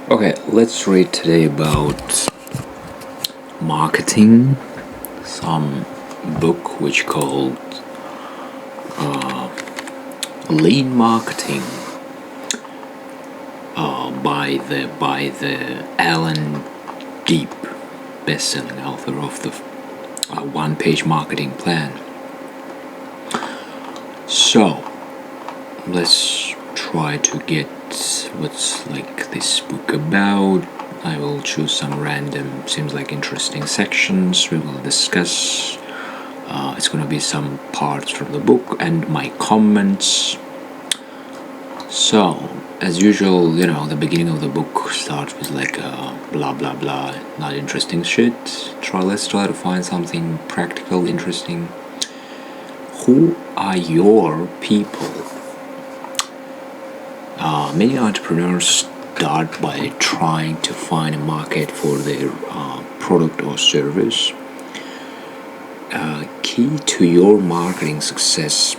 Okay, let's read today about marketing, some book which called Lean Marketing by the Alan Deep, best-selling author of the one-page marketing plan. So let's try to get what's like this book about. I will choose some random, seems like interesting sections. We will discuss. It's gonna be some parts from the book and my comments. So, as usual, the beginning of the book starts with like blah blah blah, not interesting shit. Let's try to find something practical, interesting. Who are your people? Many entrepreneurs start by trying to find a market for their product or service. Key to your marketing success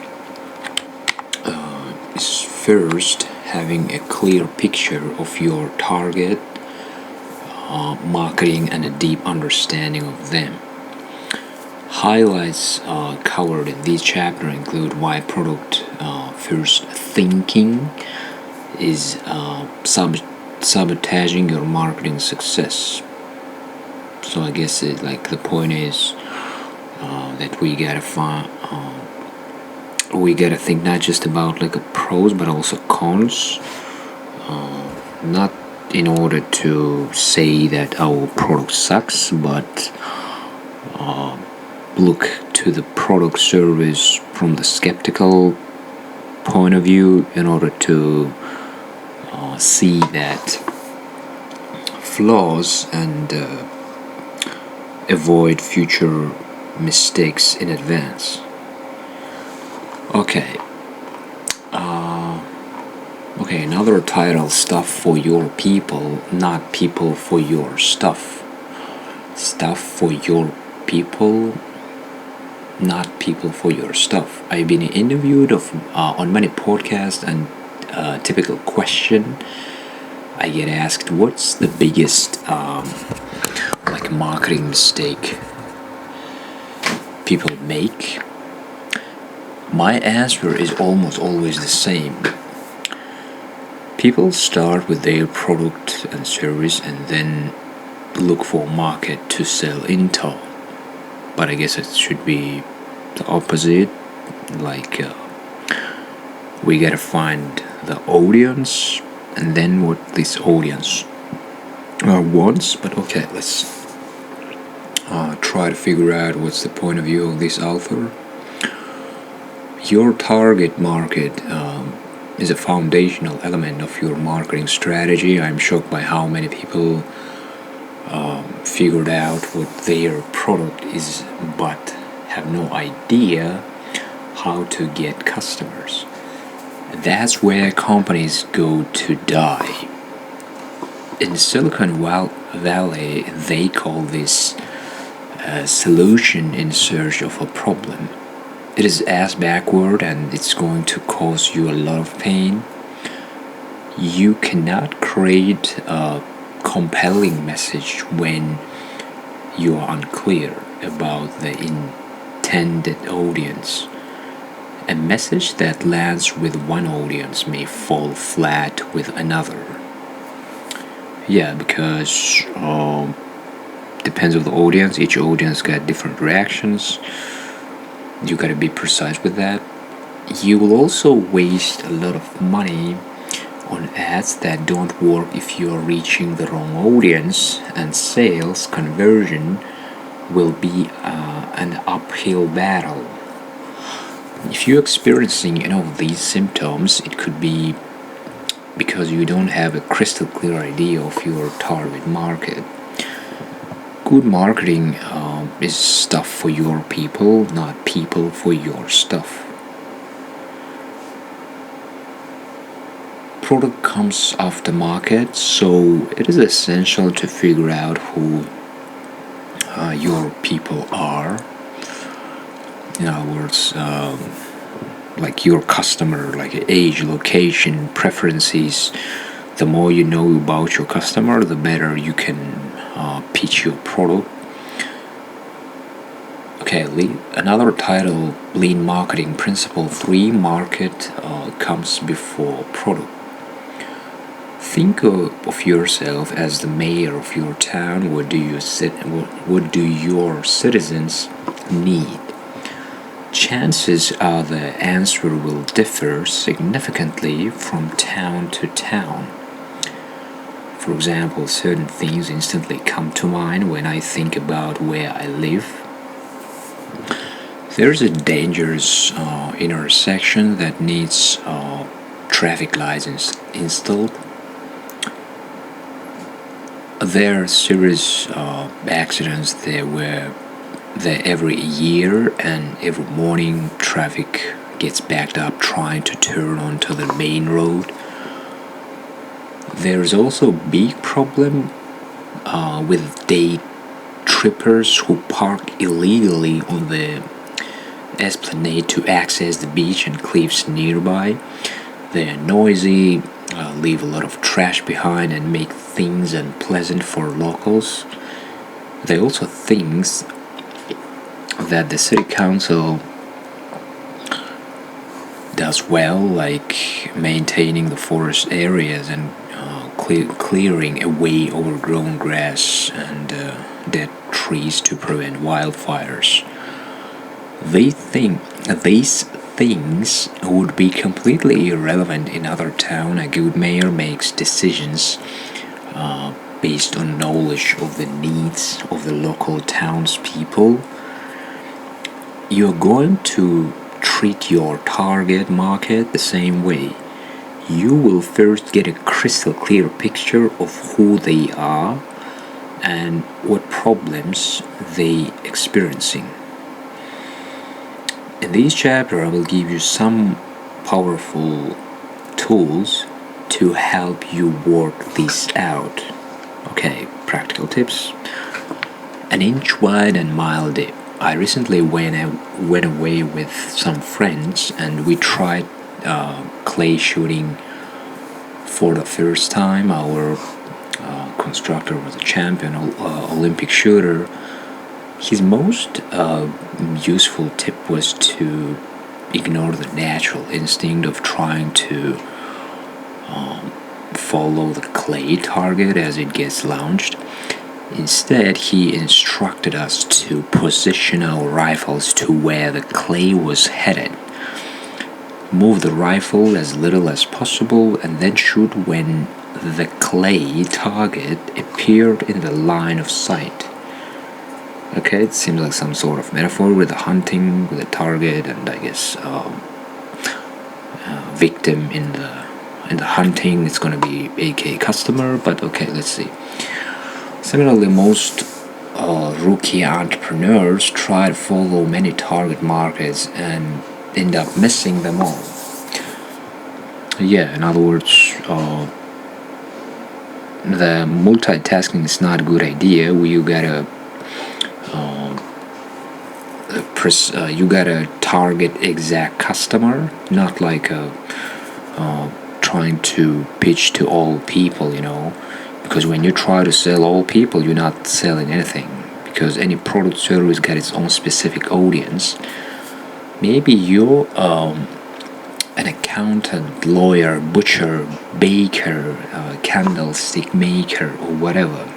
is first having a clear picture of your target marketing and a deep understanding of them. Highlights covered in this chapter include why product first thinking is sabotaging your marketing success. So I guess the point is that we gotta think not just about like a pros but also cons. Not in order to say that our product sucks, but look to the product service from the skeptical point of view in order to see that flaws and avoid future mistakes in advance. Okay. Another title: Stuff for your people, not people for your stuff. Stuff for your people, not people for your stuff. I've been interviewed on many podcasts, and typical question I get asked: what's the biggest marketing mistake people make? My answer is almost always the same. People start with their product and service and then look for a market to sell into. But I guess it should be the opposite. We gotta find the audience and then what this audience wants. But okay, let's try to figure out what's the point of view of this author. Your target market is a foundational element of your marketing strategy. I'm shocked by how many people figured out what their product is but have no idea how to get customers. That's where companies go to die. In Silicon Valley, they call this a solution in search of a problem. It is ass backward and it's going to cause you a lot of pain. You cannot create a compelling message when you are unclear about the intended audience. A message that lands with one audience may fall flat with another. Yeah, because depends on the audience. Each audience got different reactions. You gotta be precise with that. You will also waste a lot of money on ads that don't work if you're reaching the wrong audience, and sales conversion will be an uphill battle. If you're experiencing any of these symptoms, it could be because you don't have a crystal clear idea of your target market. Good marketing is stuff for your people, not people for your stuff. Product comes after market, so it is essential to figure out who your people are. In other words, like your customer, like age, location, preferences, The more you know about your customer, the better you can pitch your product. Okay, another title, Lean Marketing Principle 3, Market comes before product. Think of yourself as the mayor of your town. What do your citizens need? Chances are the answer will differ significantly from town to town. For example, certain things instantly come to mind when I think about where I live. There's a dangerous intersection that needs traffic lights installed. There are serious accidents there every year, and every morning traffic gets backed up trying to turn onto the main road. There's also a big problem with day trippers who park illegally on the esplanade to access the beach and cliffs nearby. They're noisy, leave a lot of trash behind, and make things unpleasant for locals. They also think that the city council does well, like maintaining the forest areas and clearing away overgrown grass and dead trees to prevent wildfires. They think these things would be completely irrelevant in other towns. A good mayor makes decisions based on knowledge of the needs of the local townspeople. You're going to treat your target market the same way. You will first get a crystal clear picture of who they are and what problems they experiencing. In this chapter, I will give you some powerful tools to help you work this out. Okay, practical tips. An inch wide and mile deep. I recently went away with some friends and we tried clay shooting for the first time. Our constructor was a champion Olympic shooter. His most useful tip was to ignore the natural instinct of trying to follow the clay target as it gets launched. Instead, he instructed us to position our rifles to where the clay was headed. Move the rifle as little as possible and then shoot when the clay target appeared in the line of sight. Okay, it seems like some sort of metaphor with the hunting, with the target, and I guess victim in the hunting. It's gonna be AK customer, but okay, let's see. Similarly, most rookie entrepreneurs try to follow many target markets and end up missing them all. Yeah, in other words, the multitasking is not a good idea. You gotta target exact customer, not like trying to pitch to all people, because when you try to sell all people, you're not selling anything, because any product service got its own specific audience. Maybe you're an accountant, lawyer, butcher, baker, candlestick maker, or whatever.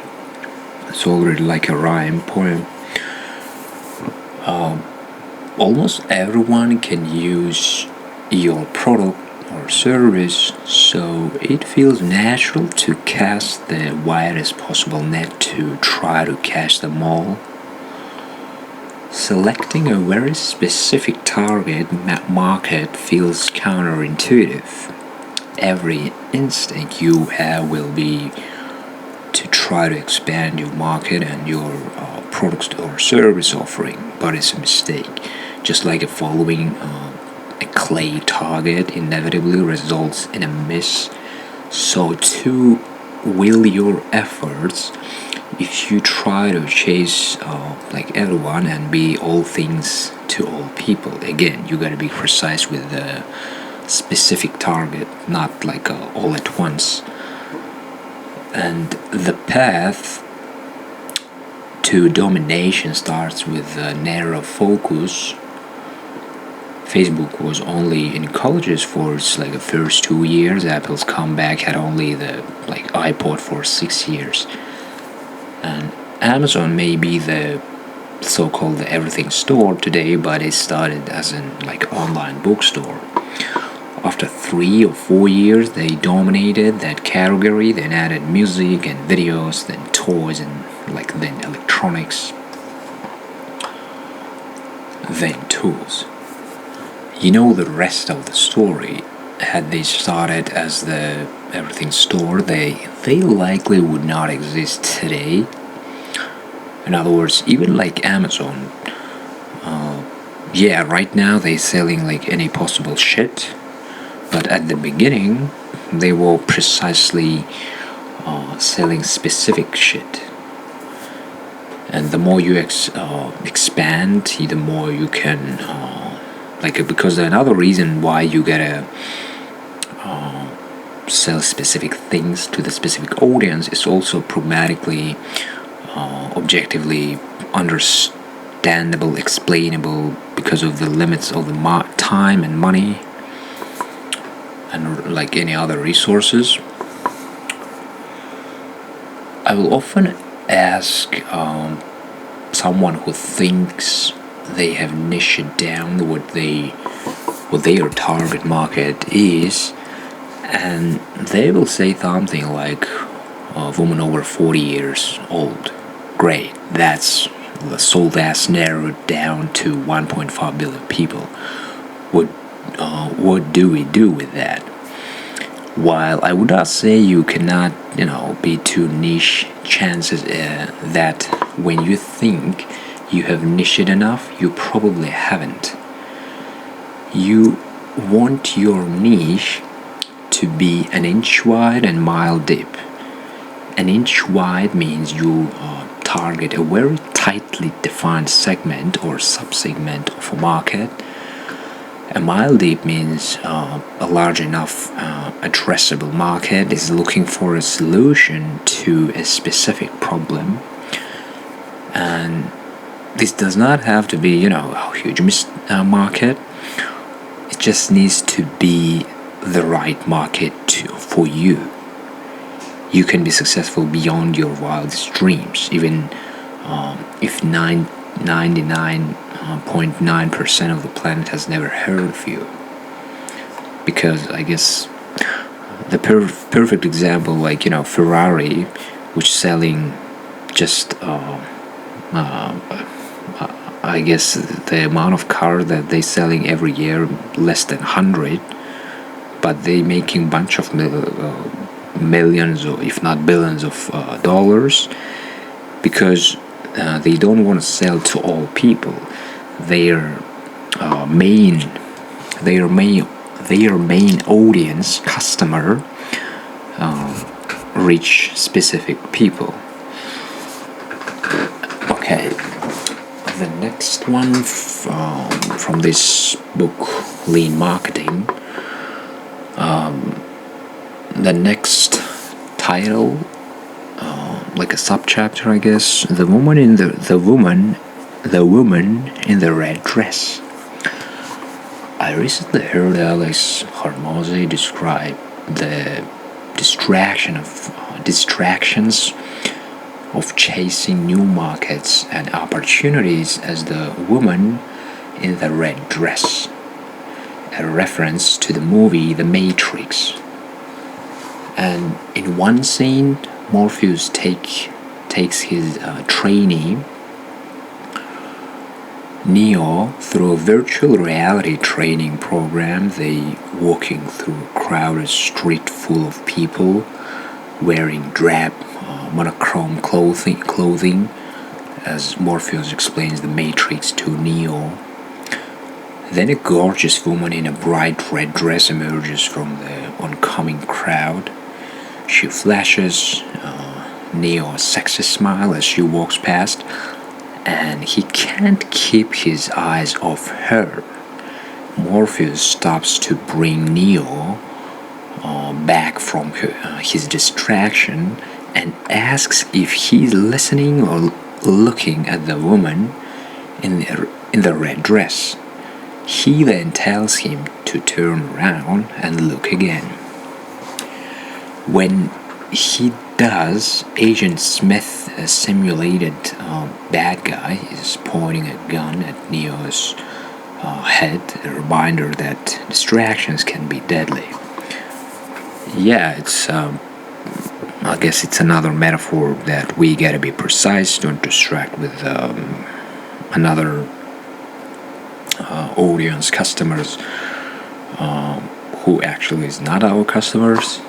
It's already like a rhyme poem. Almost everyone can use your product or service, so it feels natural to cast the widest possible net to try to catch them all. Selecting a very specific target market feels counterintuitive. Every instinct you have will be to try to expand your market and your product or service offering, but it's a mistake. Just like following a clay target inevitably results in a miss, so too will your efforts if you try to chase like everyone and be all things to all people. Again, you gotta be precise with the specific target, not like all at once. And the path to domination starts with a narrow focus. Facebook was only in colleges for its the first 2 years. Apple's comeback had only the iPod for 6 years, and Amazon may be the so-called everything store today, but it started as an online bookstore. After 3 or 4 years, they dominated that category. Then added music and videos, then toys, and then electronics, then tools. You know the rest of the story. Had they started as the everything store, they likely would not exist today. In other words, even Amazon, right now they're selling any possible shit, but at the beginning they were precisely selling specific shit. And the more you expand, the more you can because another reason why you gotta sell specific things to the specific audience is also pragmatically, objectively understandable, explainable, because of the limits of the time and money and any other resources. I will often ask someone who thinks they have niched down what their target market is, and they will say something like a woman over 40 years old. Great, that's narrowed down to 1.5 billion people. What do we do with that? While I would not say you cannot, be too niche, chances that when you think you have niched enough, you probably haven't. You want your niche to be an inch wide and mile deep. An inch wide means you target a very tightly defined segment or subsegment of a market. A mile deep means a large enough addressable market is looking for a solution to a specific problem. And this does not have to be, a huge market. It just needs to be the right market for you. You can be successful beyond your wildest dreams, even if 99.9% of the planet has never heard of you. Because I guess the perfect example, Ferrari, which selling just I guess the amount of cars that they selling every year, less than 100, but they making bunch of millions, or if not billions of dollars, because they don't want to sell to all people. Their main audience, customer, reach specific people. Okay, the next one from this book, Lean Marketing. The next title, a subchapter, I guess, the woman in the woman in the red dress. I recently heard Alex Hormozy describe the distractions of chasing new markets and opportunities as the woman in the red dress, a reference to the movie The Matrix. And in one scene, Morpheus takes his trainee Neo through a virtual reality training program. They walking through a crowded street full of people wearing drab, monochrome clothing, as Morpheus explains the Matrix to Neo. Then a gorgeous woman in a bright red dress emerges from the oncoming crowd. She flashes Neo a sexy smile as she walks past, and he can't keep his eyes off her. Morpheus stops to bring Neo back from his distraction and asks if he's listening or looking at the woman in the red dress. He then tells him to turn around and look again. When he does, Agent Smith, a simulated bad guy, is pointing a gun at Neo's head, a reminder that distractions can be deadly. Yeah, I guess it's another metaphor that we gotta be precise, don't distract with another audience, customers who actually is not our customers.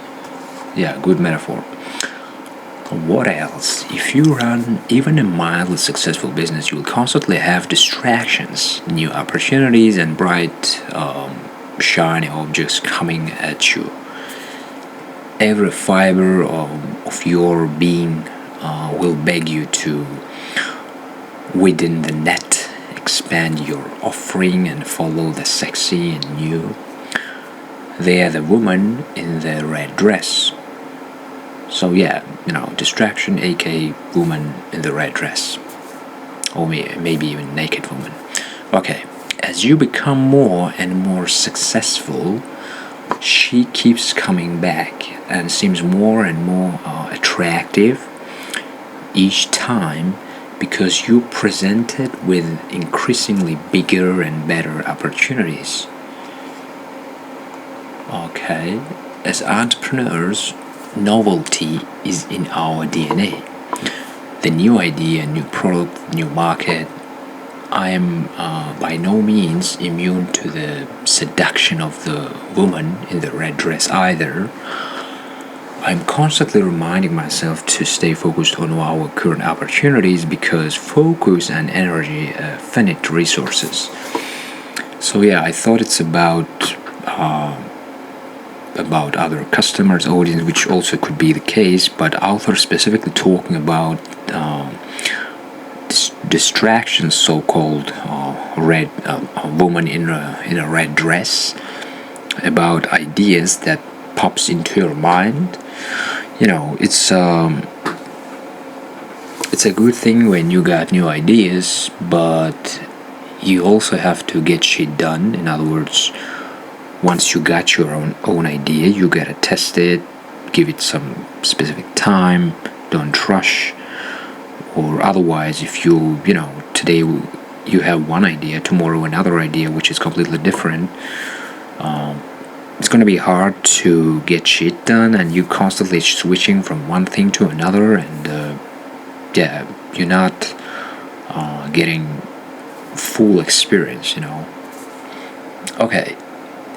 Yeah, good metaphor. What else? If you run even a mildly successful business, you will constantly have distractions, new opportunities, and bright, shiny objects coming at you. Every fiber of your being will beg you to widen the net, expand your offering, and follow the sexy and new. They are the woman in the red dress. So yeah, distraction, aka woman in the red dress, or maybe even naked woman. Okay, as you become more and more successful, she keeps coming back and seems more and more attractive each time because you present it with increasingly bigger and better opportunities. Okay, as entrepreneurs, novelty is in our DNA. The new idea, new product, new market. I am by no means immune to the seduction of the woman in the red dress either. I'm constantly reminding myself to stay focused on our current opportunities because focus and energy are finite resources. So yeah, I thought it's about other customers, audience, which also could be the case, but author specifically talking about distractions, so-called red woman in a red dress, about ideas that pops into your mind. It's a good thing when you got new ideas, but you also have to get shit done. In other words, once you got your own idea, you gotta test it, give it some specific time, don't rush. Or otherwise, if today you have one idea, tomorrow another idea which is completely different, it's gonna be hard to get shit done, and you constantly switching from one thing to another, and you're not getting full experience. Okay,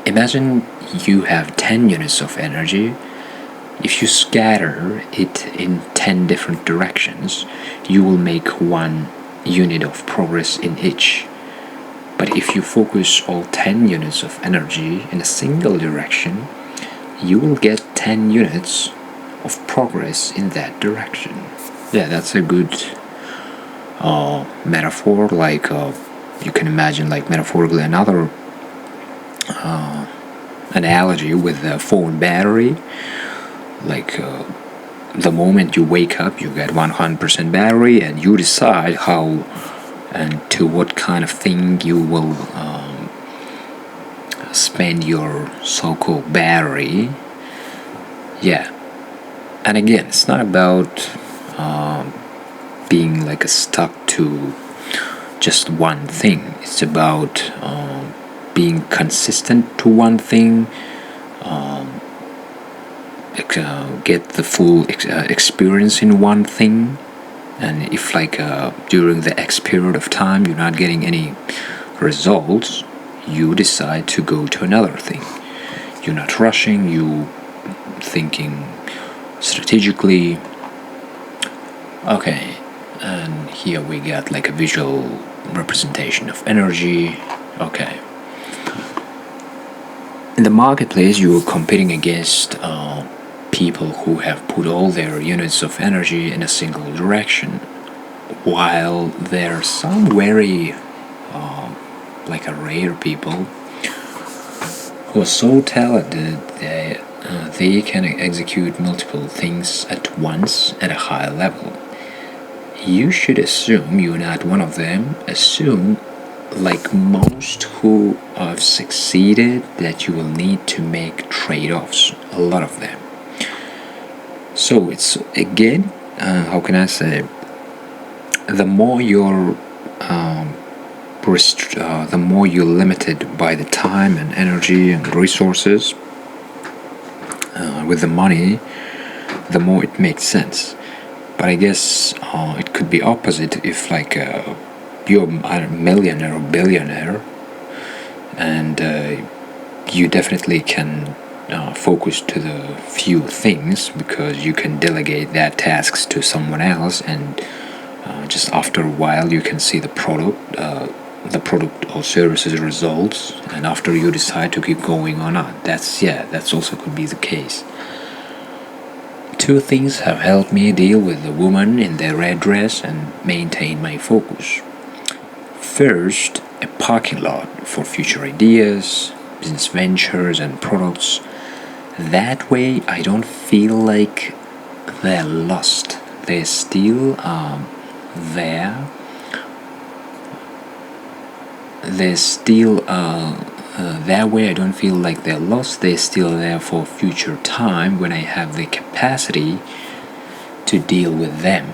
imagine you have 10 units of energy. If you scatter it in 10 different directions, you will make 1 unit of progress in each. But if you focus all 10 units of energy in a single direction, you will get 10 units of progress in that direction. Yeah, that's a good metaphor. Like you can imagine, like metaphorically, another analogy with the phone battery. Like the moment you wake up, you get 100% battery, and you decide how and to what kind of thing you will spend your so-called battery. Yeah, and again, it's not about being like stuck to just one thing. It's about being consistent to one thing. Get the full experience in one thing, and if during the X period of time you're not getting any results, you decide to go to another thing. You're not rushing, you thinking strategically. Okay, and here we got like a visual representation of energy. Okay, in the marketplace you're competing against people who have put all their units of energy in a single direction, while there are some very rare people who are so talented they can execute multiple things at once at a high level. You should assume you're not one of them. Assume, like most who have succeeded, that you will need to make trade-offs, a lot of them. So it's again, how can I say, the more you're the more you're limited by the time and energy and resources with the money, the more it makes sense. But I guess it could be opposite if like you're a millionaire or billionaire, and you definitely can focus to the few things because you can delegate that tasks to someone else, and just after a while you can see the product or services results, and after you decide to keep going or not. That's also could be the case. Two things have helped me deal with the woman in the red dress and maintain my focus. First, a parking lot for future ideas, business ventures, and products. That way, I don't feel like they're lost. They're still there. They're still that way I don't feel like they're lost. They're still there for future time when I have the capacity to deal with them.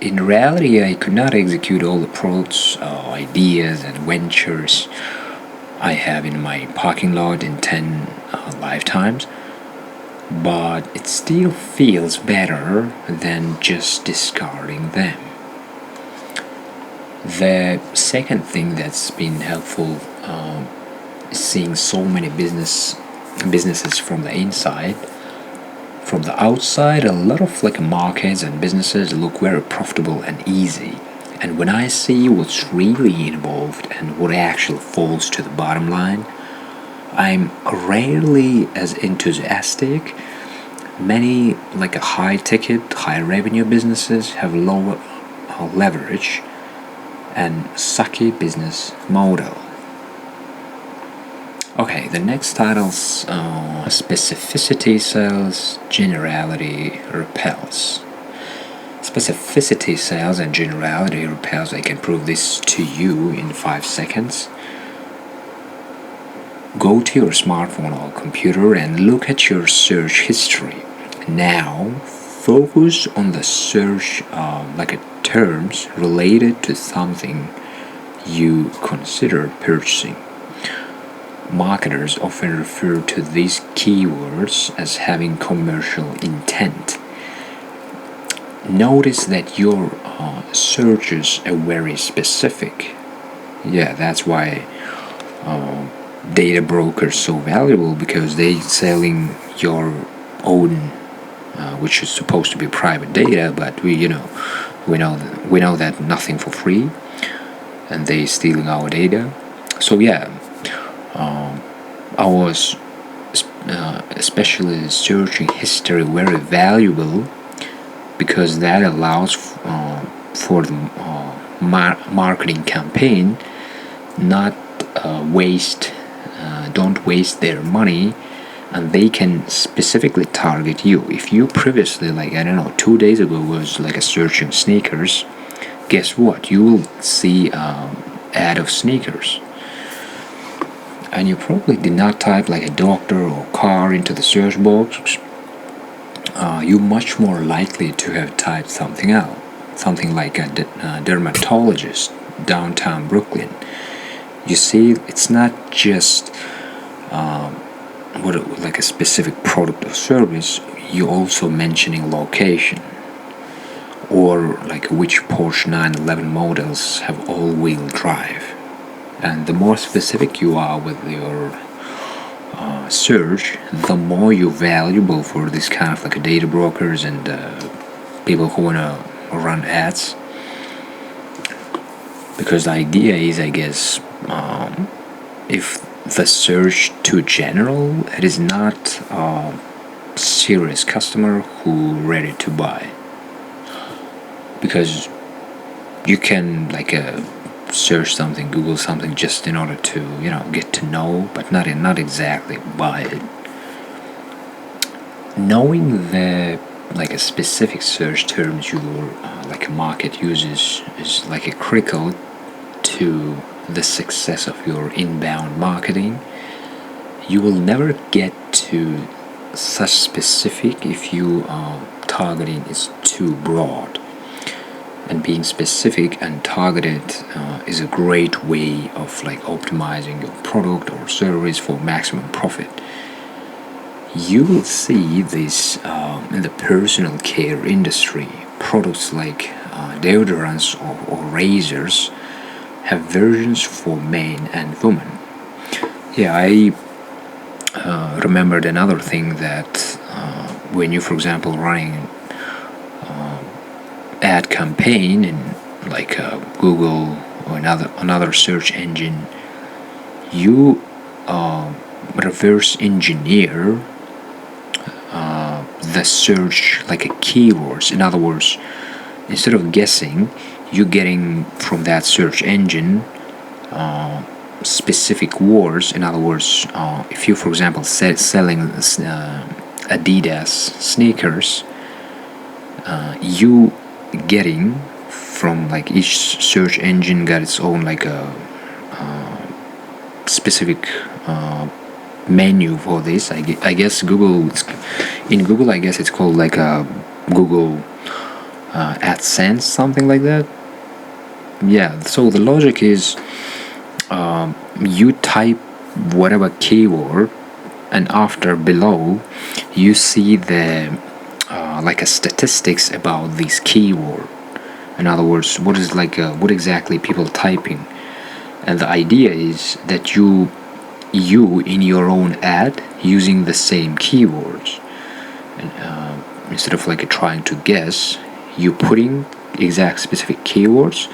In reality, I could not execute all the products, ideas, and ventures I have in my parking lot in 10 lifetimes, but it still feels better than just discarding them. The second thing that's been helpful is seeing so many businesses from the inside. From the outside, a lot of like markets and businesses look very profitable and easy. And when I see what's really involved and what actually falls to the bottom line, I'm rarely as enthusiastic. Many like a high ticket, high revenue businesses have lower leverage and sucky business model. Okay, the next title's specificity sells, generality repels. Specificity sells and generality repels. I can prove this to you in 5 seconds. Go to your smartphone or computer and look at your search history. Now, focus on the search terms related to something you consider purchasing. Marketers often refer to these keywords as having commercial intent. Notice that your searches are very specific. Yeah, that's why data brokers so valuable, because they selling your own, which is supposed to be private data, but we know that nothing for free, and they stealing our data. So yeah, our especially searching history very valuable, because that allows for the marketing campaign not don't waste their money, and they can specifically target you. If you previously, 2 days ago was like a searching sneakers, guess what? You will see ad of sneakers, and you probably did not type like a doctor or car into the search box. You're much more likely to have typed something else, something like a dermatologist downtown Brooklyn. You see, it's not just like a specific product or service. You're also mentioning location, or like which Porsche 911 models have all-wheel drive. And the more specific you are with your search, the more you're valuable for this kind of like data brokers and people who wanna run ads. Because the idea is, I guess, if the search too general, it is not a serious customer who ready to buy. Because you can search something, Google something just in order to get to know, but not exactly buy it. Knowing the like a specific search terms your like a market uses is like a critical to the success of your inbound marketing. You will never get to such specific if you targeting is too broad. And being specific and targeted is a great way of like optimizing your product or service for maximum profit. You will see this in the personal care industry. Products like deodorants or razors have versions for men and women. Yeah, I remembered another thing that when you, for example, running ad campaign in like Google or another search engine, you reverse engineer the search like a keywords. In other words, instead of guessing, you getting from that search engine specific words. In other words, if you, for example, selling Adidas sneakers, you getting from like each search engine got its own like a specific menu for this. I guess Google, in Google, I guess it's called like a Google AdSense, something like that. Yeah, so the logic is you type whatever keyword, and after below you see the like a statistics about this keyword. In other words, what is like what exactly people typing, and the idea is that you in your own ad using the same keywords, and instead of like trying to guess, you putting exact specific keywords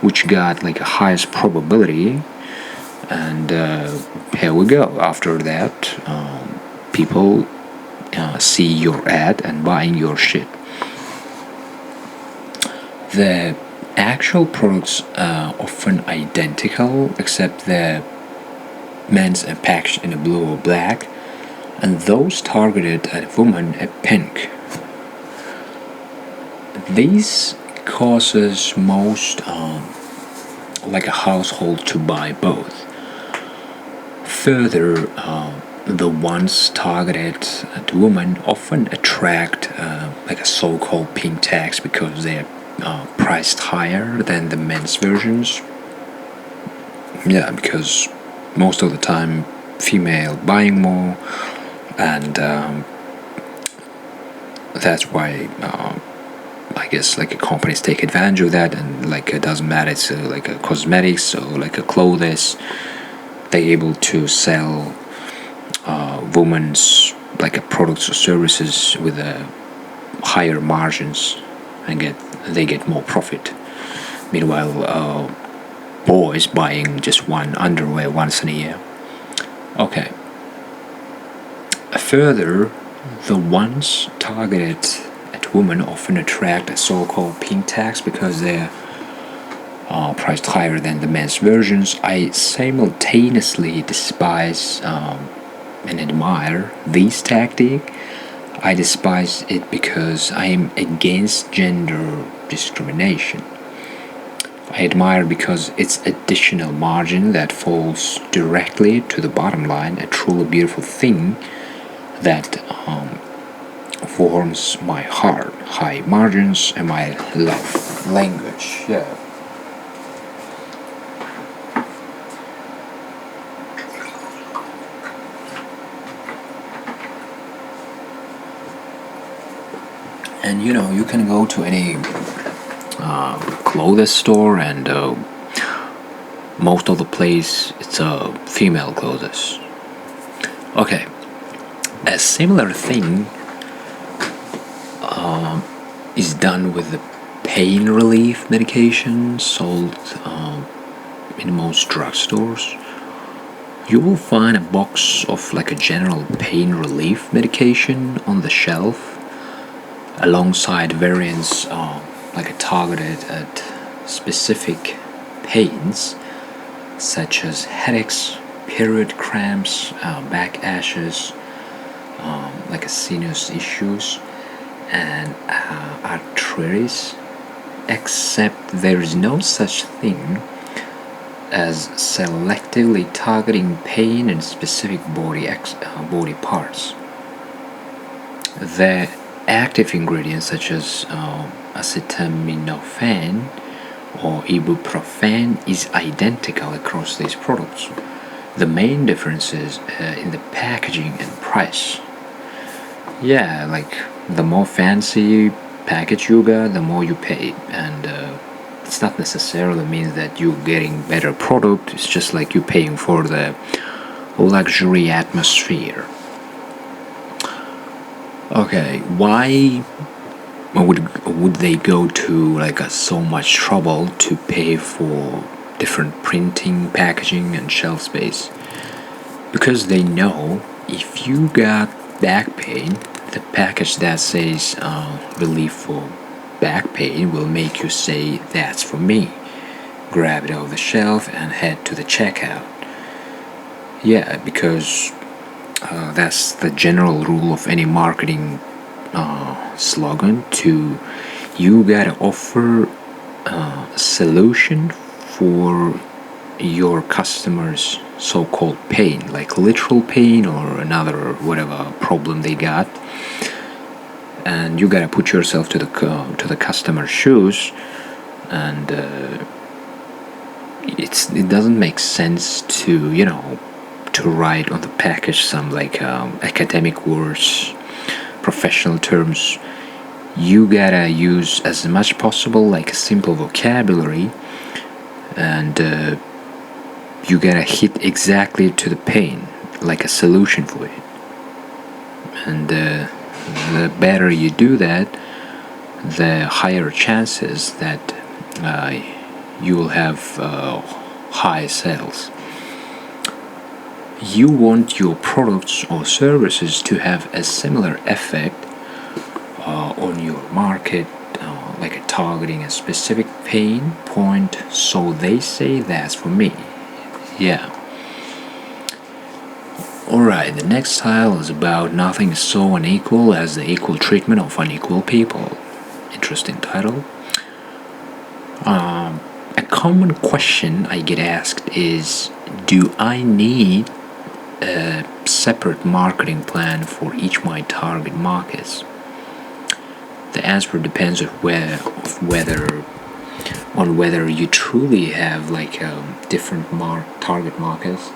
which got like a highest probability, and here we go. After that, people see your ad and buying your shit. The actual products are often identical, except the men's are packaged in a blue or black, and those targeted at women are pink. These causes most like a household to buy both. Further, the ones targeted at women often attract like a so-called pink tags because they're priced higher than the men's versions. Yeah, because most of the time female buying more, and that's why I guess like companies take advantage of that, and like it doesn't matter, it's like a cosmetics or like a clothes, they're able to sell women's like a products or services with higher margins, and they get more profit. Meanwhile, boys buying just one underwear once in a year. Okay. Further, the ones targeted at women often attract a so-called pink tags because they're priced higher than the men's versions. I simultaneously despise and admire this tactic. I despise it because I am against gender discrimination. I admire because it's additional margin that falls directly to the bottom line, a truly beautiful thing that warms my heart. High margins and my love language. Yeah. And you can go to any clothes store, and most of the place it's female clothes. Okay, a similar thing is done with the pain relief medication sold in most drugstores. You will find a box of like a general pain relief medication on the shelf alongside variants like a targeted at specific pains such as headaches, period cramps, back ashes, like a sinus issues and arthritis, except there is no such thing as selectively targeting pain in specific body parts. The active ingredients such as acetaminophen or ibuprofen is identical across these products. The main difference is in the packaging and price. Yeah, like the more fancy package you got, the more you pay, and it's not necessarily means that you're getting better product. It's just like you're paying for the luxury atmosphere. Okay, why would they go to like so much trouble to pay for different printing, packaging, and shelf space? Because they know if you got back pain, the package that says relief for back pain will make you say that's for me. Grab it off the shelf and head to the checkout. Yeah, because that's the general rule of any marketing slogan. To you gotta offer a solution for your customers' so-called pain, like literal pain or another whatever problem they got, and you gotta put yourself to the customer's shoes, and it doesn't make sense to to write on the package some like academic words, professional terms. You gotta use as much possible like a simple vocabulary, and you gotta hit exactly to the pain, like a solution for it. And the better you do that, the higher chances that you will have high sales. You want your products or services to have a similar effect on your market, like targeting a specific pain point, so they say that's for me. Yeah. Alright, the next style is about nothing is so unequal as the equal treatment of unequal people. Interesting title. A common question I get asked is, do I need a separate marketing plan for each my target markets? The answer depends on whether you truly have like different target markets,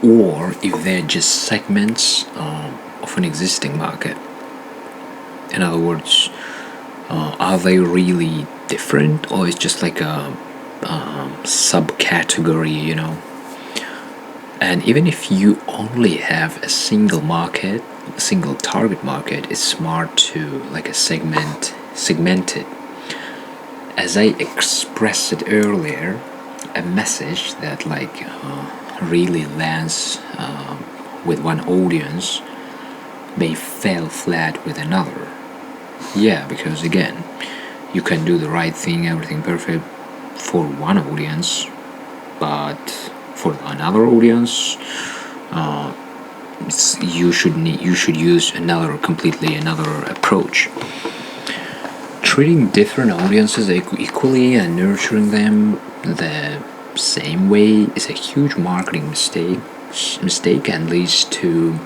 or if they're just segments of an existing market. In other words, are they really different, or it's just like a subcategory, And even if you only have a single market, a single target market, it's smart to like segment it. As I expressed it earlier, a message that really lands with one audience may fall flat with another. Yeah, because again, you can do the right thing, everything perfect for one audience, but for another audience, you should use completely another approach. Treating different audiences equally and nurturing them the same way is a huge marketing mistake and leads to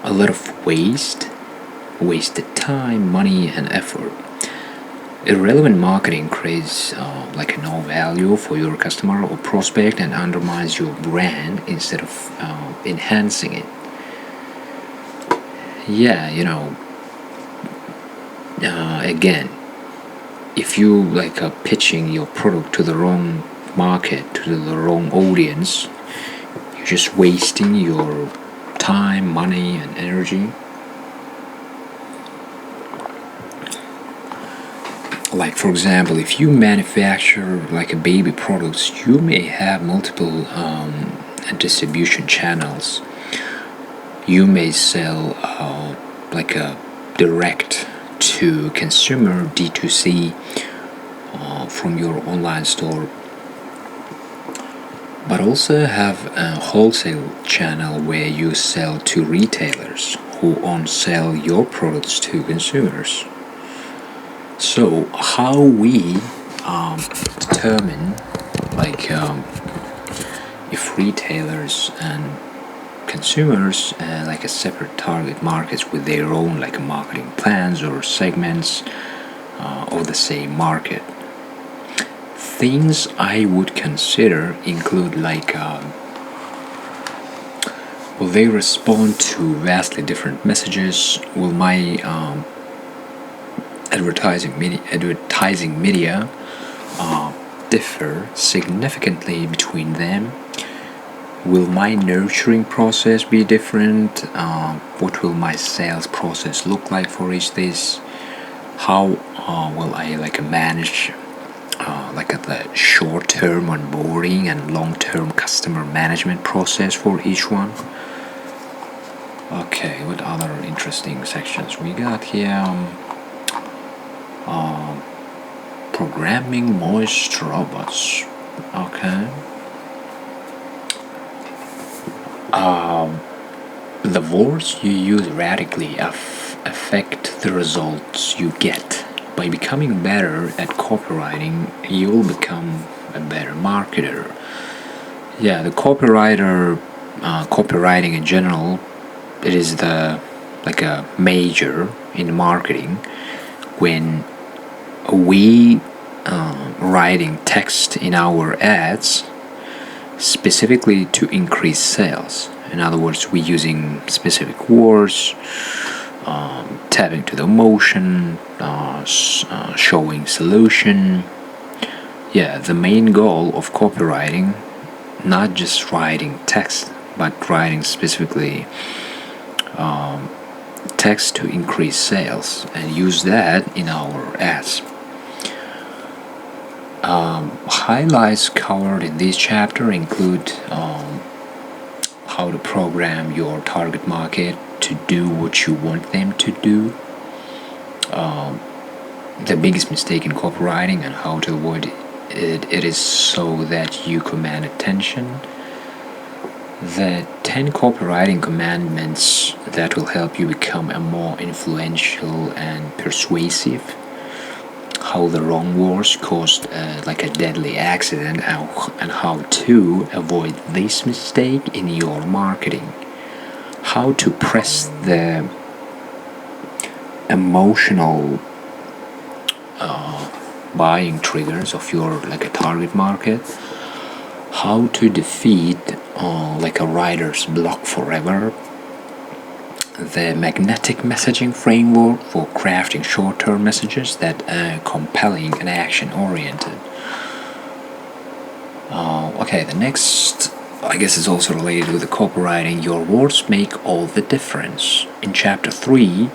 a lot of wasted time, money, and effort. Irrelevant marketing creates no value for your customer or prospect and undermines your brand instead of enhancing it. Yeah, again, if you pitching your product to the wrong market, to the wrong audience, you're just wasting your time, money, and energy. Like for example, if you manufacture like a baby products, you may have multiple distribution channels. You may sell like a direct to consumer D2C from your online store, but also have a wholesale channel where you sell to retailers who on-sell your products to consumers. So how we determine like if retailers and consumers like a separate target markets with their own like marketing plans or segments of the same market. Things I would consider include like will they respond to vastly different messages? Will my advertising media differ significantly between them? Will my nurturing process be different? What will my sales process look like for each this? How will I like manage like the short-term onboarding and long-term customer management process for each one? Okay, what other interesting sections we got here? Programming moist robots. Okay. The words you use radically affect the results you get. By becoming better at copywriting, you'll become a better marketer. Yeah, the copywriting in general, it is the like a major in marketing. When we writing text in our ads specifically to increase sales. In other words, we're using specific words, tapping to the emotion, showing solution. Yeah, the main goal of copywriting, not just writing text, but writing specifically text to increase sales and use that in our ads. Highlights covered in this chapter include how to program your target market to do what you want them to do, the biggest mistake in copywriting and how to avoid it is so that you command attention, the 10 copywriting commandments that will help you become a more influential and persuasive, how the wrong words caused like a deadly accident, and how to avoid this mistake in your marketing, how to press the emotional buying triggers of your like a target market, how to defeat like a writer's block forever, the magnetic messaging framework for crafting short-term messages that are compelling and action-oriented. Okay, the next, I guess, is also related with the copywriting. Your words make all the difference. In chapter 3,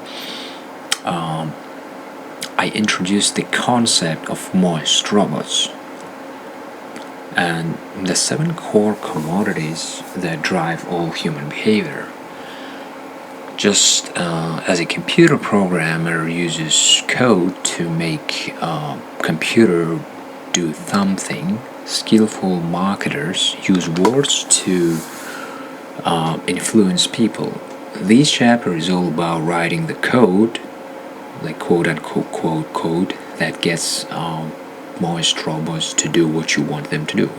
I introduced the concept of moist robots and the 7 core commodities that drive all human behavior. Just as a computer programmer uses code to make a computer do something, skillful marketers use words to influence people. This chapter is all about writing the code, like quote unquote code, that gets moist robots to do what you want them to do.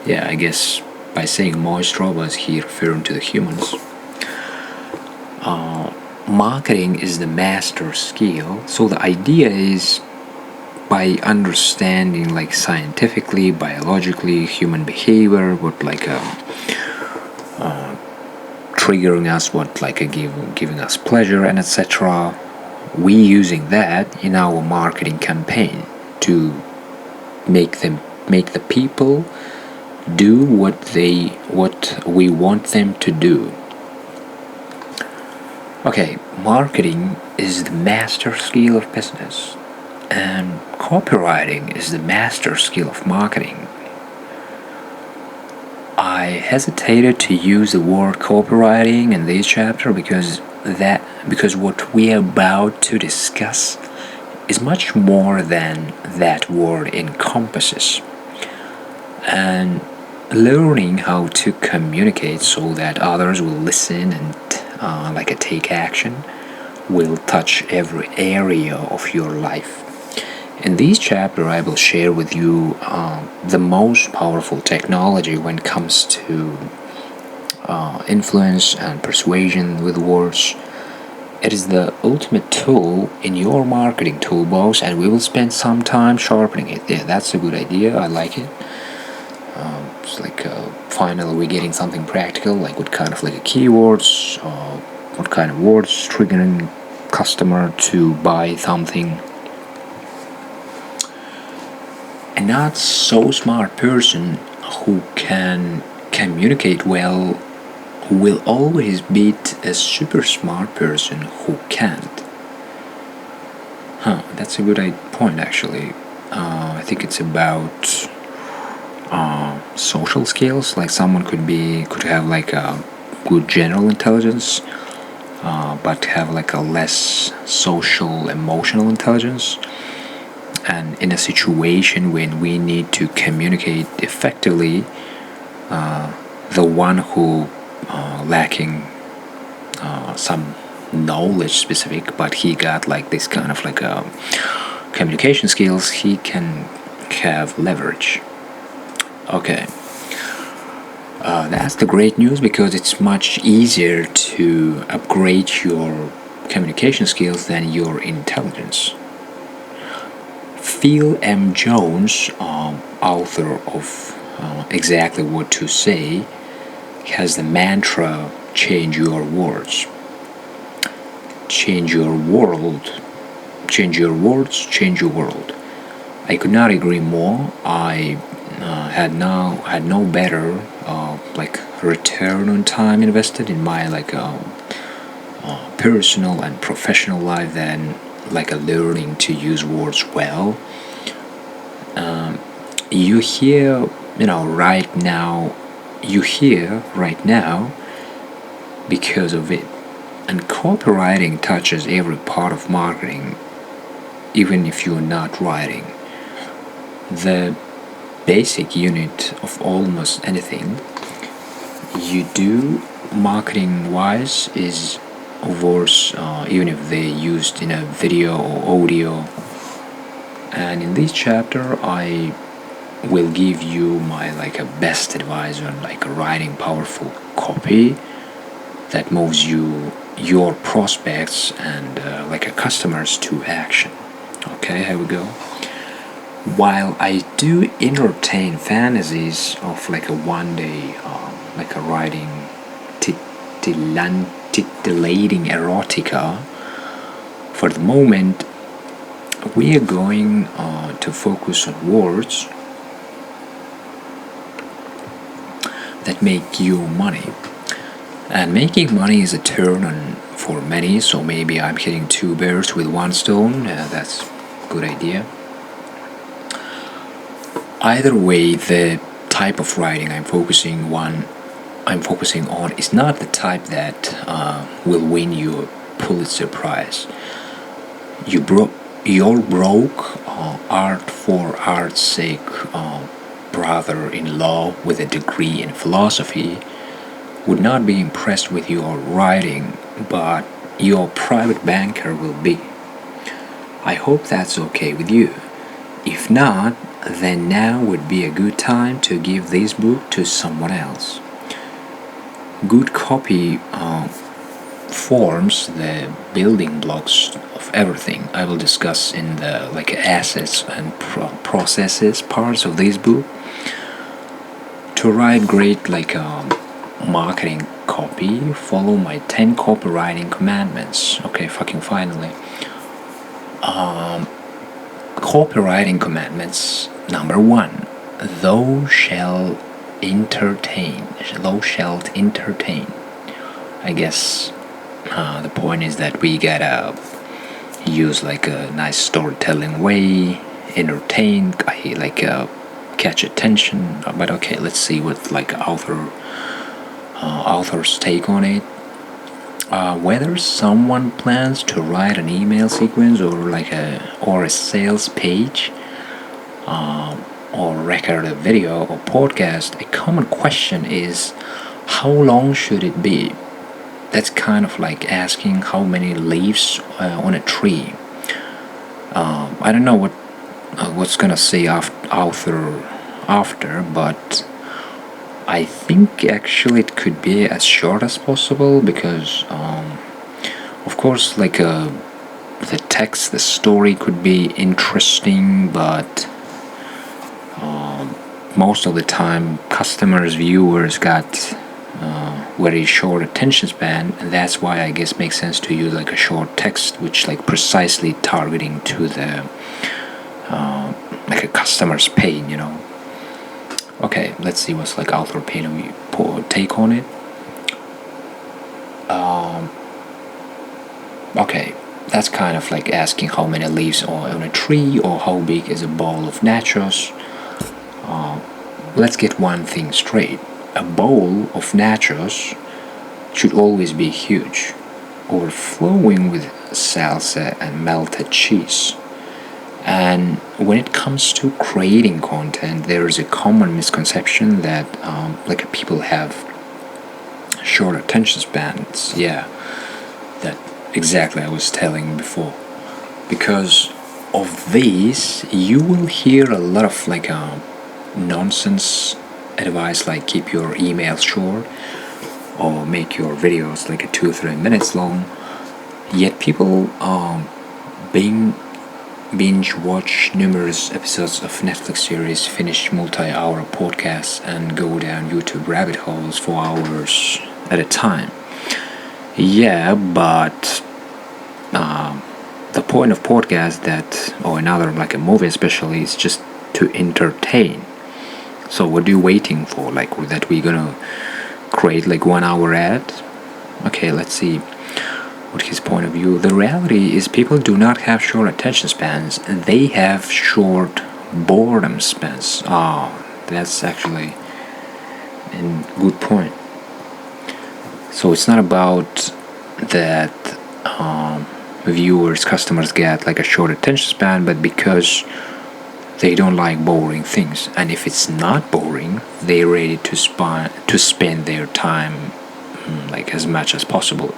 Yeah, I guess by saying moist robots, he referring to the humans. Marketing is the master skill. So the idea is by understanding like scientifically, biologically, human behavior, what like triggering us, what like giving us pleasure and etc. We using that in our marketing campaign to make the people do what we want them to do. Okay, marketing is the master skill of business, and copywriting is the master skill of marketing. I hesitated to use the word copywriting in this chapter because what we are about to discuss is much more than that word encompasses. And learning how to communicate so that others will listen and take action will touch every area of your life. In this chapter, I will share with you the most powerful technology when it comes to influence and persuasion with words. It is the ultimate tool in your marketing toolbox, and we will spend some time sharpening it. Yeah, that's a good idea. I like it. It's finally we're getting something practical, like what kind of keywords, what kind of words triggering customer to buy something. A not so smart person who can communicate well will always beat a super smart person who can't. That's a good point actually. I think it's about social skills. Like someone could have a good general intelligence, but have a less social emotional intelligence. And in a situation when we need to communicate effectively, the one who lacking some knowledge specific, but he got this kind of communication skills, he can have leverage. Okay, that's the great news, because it's much easier to upgrade your communication skills than your intelligence. Phil M. Jones, author of Exactly What to Say, has the mantra, change your words. Change your world. Change your words, change your world. I could not agree more. I had no better return on time invested in my personal and professional life than learning to use words well. You hear right now, because of it. And copywriting touches every part of marketing, even if you're not writing. The basic unit of almost anything you do marketing wise is words, even if they used in a video or audio. And in this chapter I will give you my a best advice on writing powerful copy that moves your prospects and customers to action. Okay, here we go. While I do entertain fantasies of a one day writing titillating erotica, for the moment we are going to focus on words that make you money. And making money is a turn on for many, so maybe I'm hitting two birds with one stone. That's a good idea. Either way, the type of writing I'm focusing on is not the type that will win you a Pulitzer Prize. Your broke art for art's sake brother-in-law with a degree in philosophy would not be impressed with your writing, but your private banker will be. I hope that's okay with you. If not, then now would be a good time to give this book to someone else. Good copy forms the building blocks of everything I will discuss in the assets and processes parts of this book. To write great marketing copy, follow my 10 copywriting commandments. Okay, fucking finally. Copywriting commandments. Number 1, thou shalt entertain. Thou shalt entertain. I guess the point is that we gotta use a nice storytelling way, entertain, catch attention. But okay, let's see what author's take on it. Whether someone plans to write an email sequence or a sales page, or record a video or podcast, a common question is how long should it be? That's kind of like asking how many leaves on a tree. I don't know what's gonna say after, but I think actually it could be as short as possible because, of course, like the text, the story could be interesting, but most of the time, customers, viewers got very short attention span, and that's why I guess makes sense to use like a short text, which like precisely targeting to the like a customer's pain. Okay, let's see what's like author pain of take on it. Okay, that's kind of like asking how many leaves are on a tree or how big is a bowl of nachos. Let's get one thing straight. A bowl of nachos should always be huge, overflowing with salsa and melted cheese. And when it comes to creating content, there is a common misconception that like people have short attention spans. Yeah, that exactly I was telling before. Because of these, you will hear a lot of like nonsense advice, like keep your emails short or make your videos like a 2-3 minutes long. Yet people binge watch numerous episodes of Netflix series, finish multi-hour podcasts, and go down YouTube rabbit holes for hours at a time. Yeah, but the point of podcast or another like a movie especially, is just to entertain. So what are you waiting for? Like that we're gonna create like 1 hour ad? Okay, let's see what his point of view. The reality is people do not have short attention spans. They have short boredom spans. That's actually a good point. So it's not about that viewers, customers get like a short attention span, but because they don't like boring things. And if it's not boring, they're ready to spend their time like as much as possible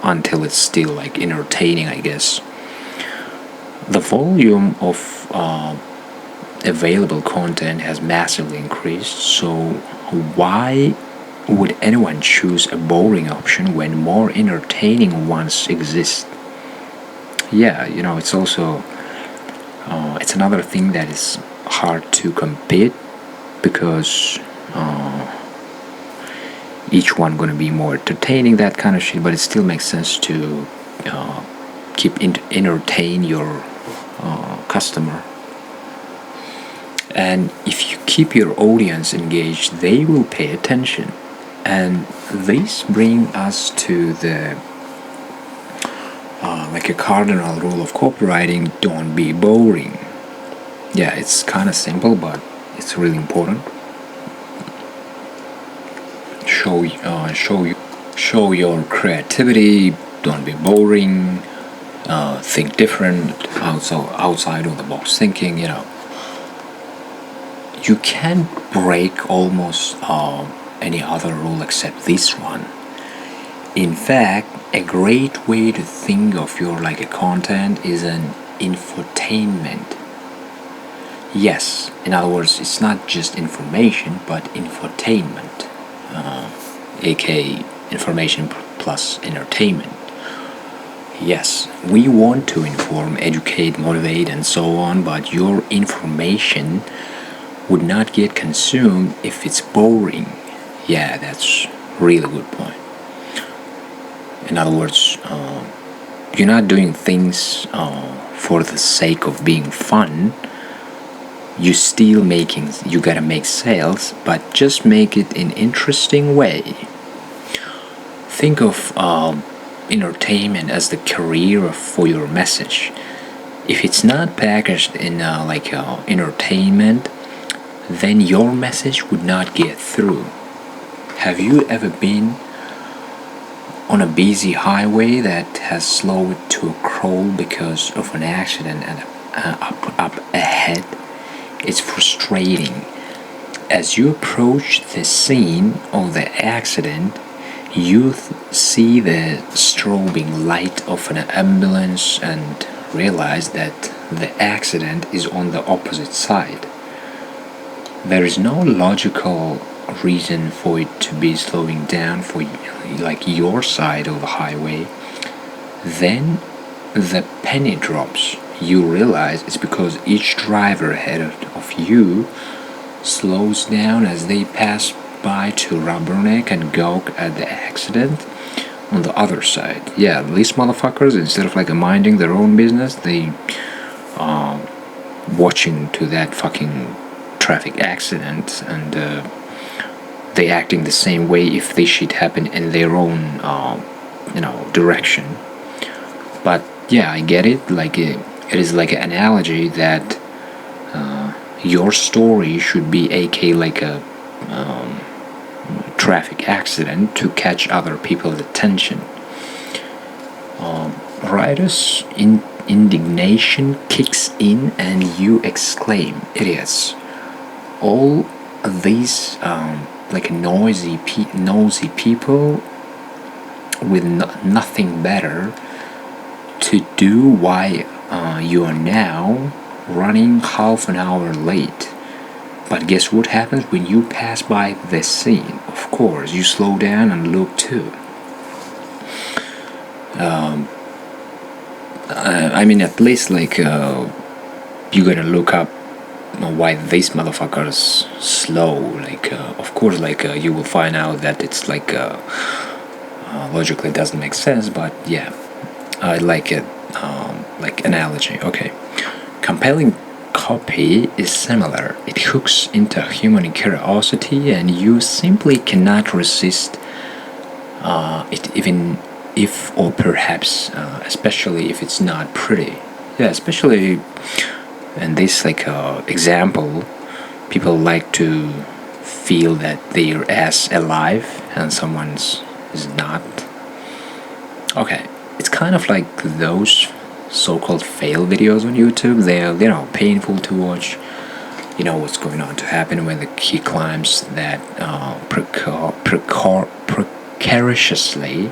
until it's still like entertaining, I guess. The volume of available content has massively increased, so why would anyone choose a boring option when more entertaining ones exist? Yeah, it's also it's another thing that is hard to compete because each one gonna be more entertaining, that kind of shit. But it still makes sense to entertain your customer. And if you keep your audience engaged, they will pay attention. And this brings us to the like a cardinal rule of copywriting: don't be boring. Yeah, it's kind of simple, but it's really important. Show your creativity. Don't be boring. Think different, outside of the box thinking. You can't break almost any other rule except this one. In fact, a great way to think of your like a content is an infotainment. Yes, in other words, it's not just information, but infotainment, aka information plus entertainment. Yes, we want to inform, educate, motivate, and so on, but your information would not get consumed if it's boring. Yeah, that's really good point. In other words, you're not doing things for the sake of being fun. You gotta make sales, but just make it in interesting way. Think of entertainment as the carrier for your message. If it's not packaged in entertainment, then your message would not get through. Have you ever been on a busy highway that has slowed to a crawl because of an accident, and a up ahead. It's frustrating. As you approach the scene of the accident, you see the strobing light of an ambulance and realize that the accident is on the opposite side. There is no logical reason for it to be slowing down for like your side of the highway. Then the penny drops. You realize it's because each driver ahead of you slows down as they pass by to rubberneck and gawk at the accident on the other side. Yeah, these motherfuckers, instead of like minding their own business, they watching to that fucking traffic accident, and they acting the same way if this shit happen in their own direction. But yeah, I get it. Like it is like an analogy that your story should be AK like a traffic accident to catch other people's attention. Writer's indignation kicks in and you exclaim, idiots. All these like nosy people with nothing better to do, why you are now running half an hour late. But guess what happens when you pass by the scene? Of course, you slow down and look too. I mean, at least like you're gonna look up why these motherfuckers slow. Like, of course, like you will find out that it's like logically doesn't make sense. But yeah, I like it. Like analogy. Okay, compelling copy is similar. It hooks into human curiosity, and you simply cannot resist it, even if, or perhaps, especially if it's not pretty. Yeah, especially in this like example, people like to feel that they're as alive and someone's is not. Okay, it's kind of like those so-called fail videos on YouTube. They're painful to watch. You know what's going on to happen when he climbs that precariously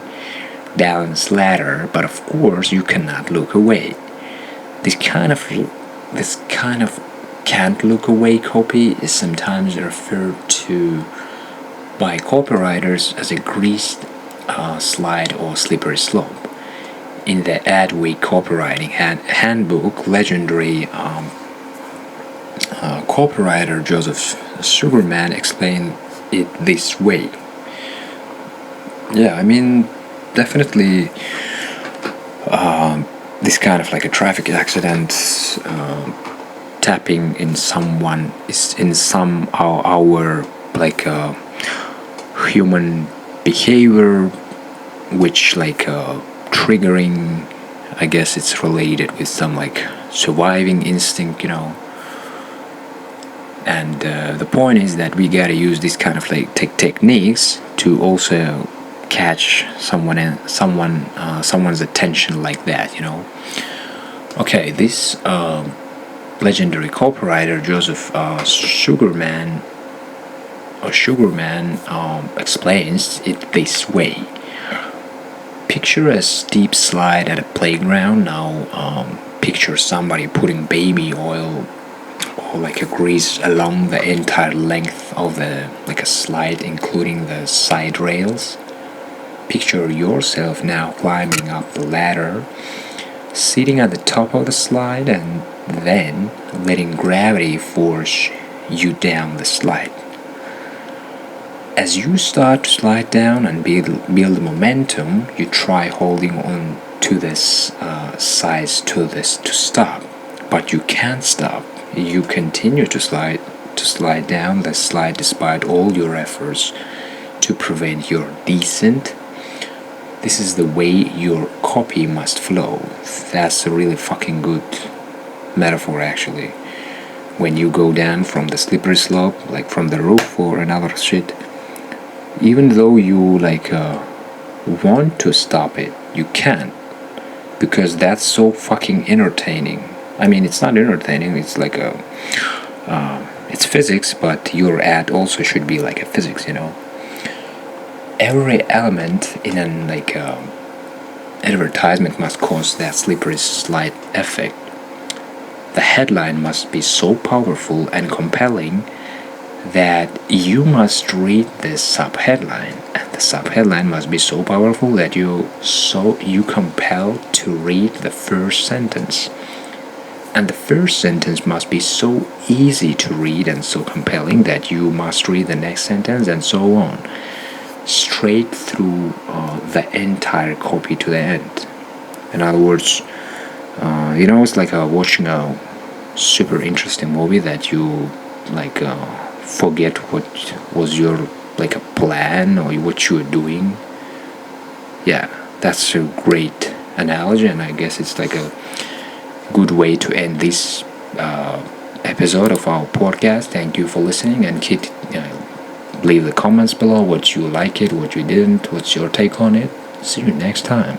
balanced ladder, but of course you cannot look away. This kind of can't look away copy is sometimes referred to by copywriters as a greased slide or slippery slope. In the Adweek copywriting handbook, legendary copywriter Joseph Sugarman explained it this way. Yeah, I mean, definitely this kind of like a traffic accident, tapping in someone is in some our like human behavior, which like triggering, I guess it's related with some like surviving instinct, and the point is that we gotta use this kind of like techniques to also catch someone's attention like that. Okay, this legendary copywriter Joseph Sugarman explains it this way. Picture a steep slide at a playground. Now picture somebody putting baby oil or like a grease along the entire length of the like a slide, including the side rails. Picture yourself now climbing up the ladder, sitting at the top of the slide, and then letting gravity force you down the slide. As you start to slide down and build momentum, you try holding on to this sides to stop, but you can't stop. You continue to slide down the slide despite all your efforts to prevent your descent. This is the way your copy must flow. That's a really fucking good metaphor, actually. When you go down from the slippery slope, like from the roof or another shit, even though you like want to stop it, you can't, because that's so fucking entertaining. I mean, it's not entertaining. It's like it's physics, but your ad also should be like a physics. Every element in an advertisement must cause that slippery slide effect. The headline must be so powerful and compelling that you must read the subheadline, and the subheadline must be so powerful that you compel to read the first sentence, and the first sentence must be so easy to read and so compelling that you must read the next sentence, and so on, straight through the entire copy to the end. In other words, it's like watching a super interesting movie that you forget what was your a plan or what you were doing. Yeah, that's a great analogy, and I guess it's like a good way to end this episode of our podcast. Thank you for listening, and leave the comments below what you like it, what you didn't, what's your take on it. See you next time.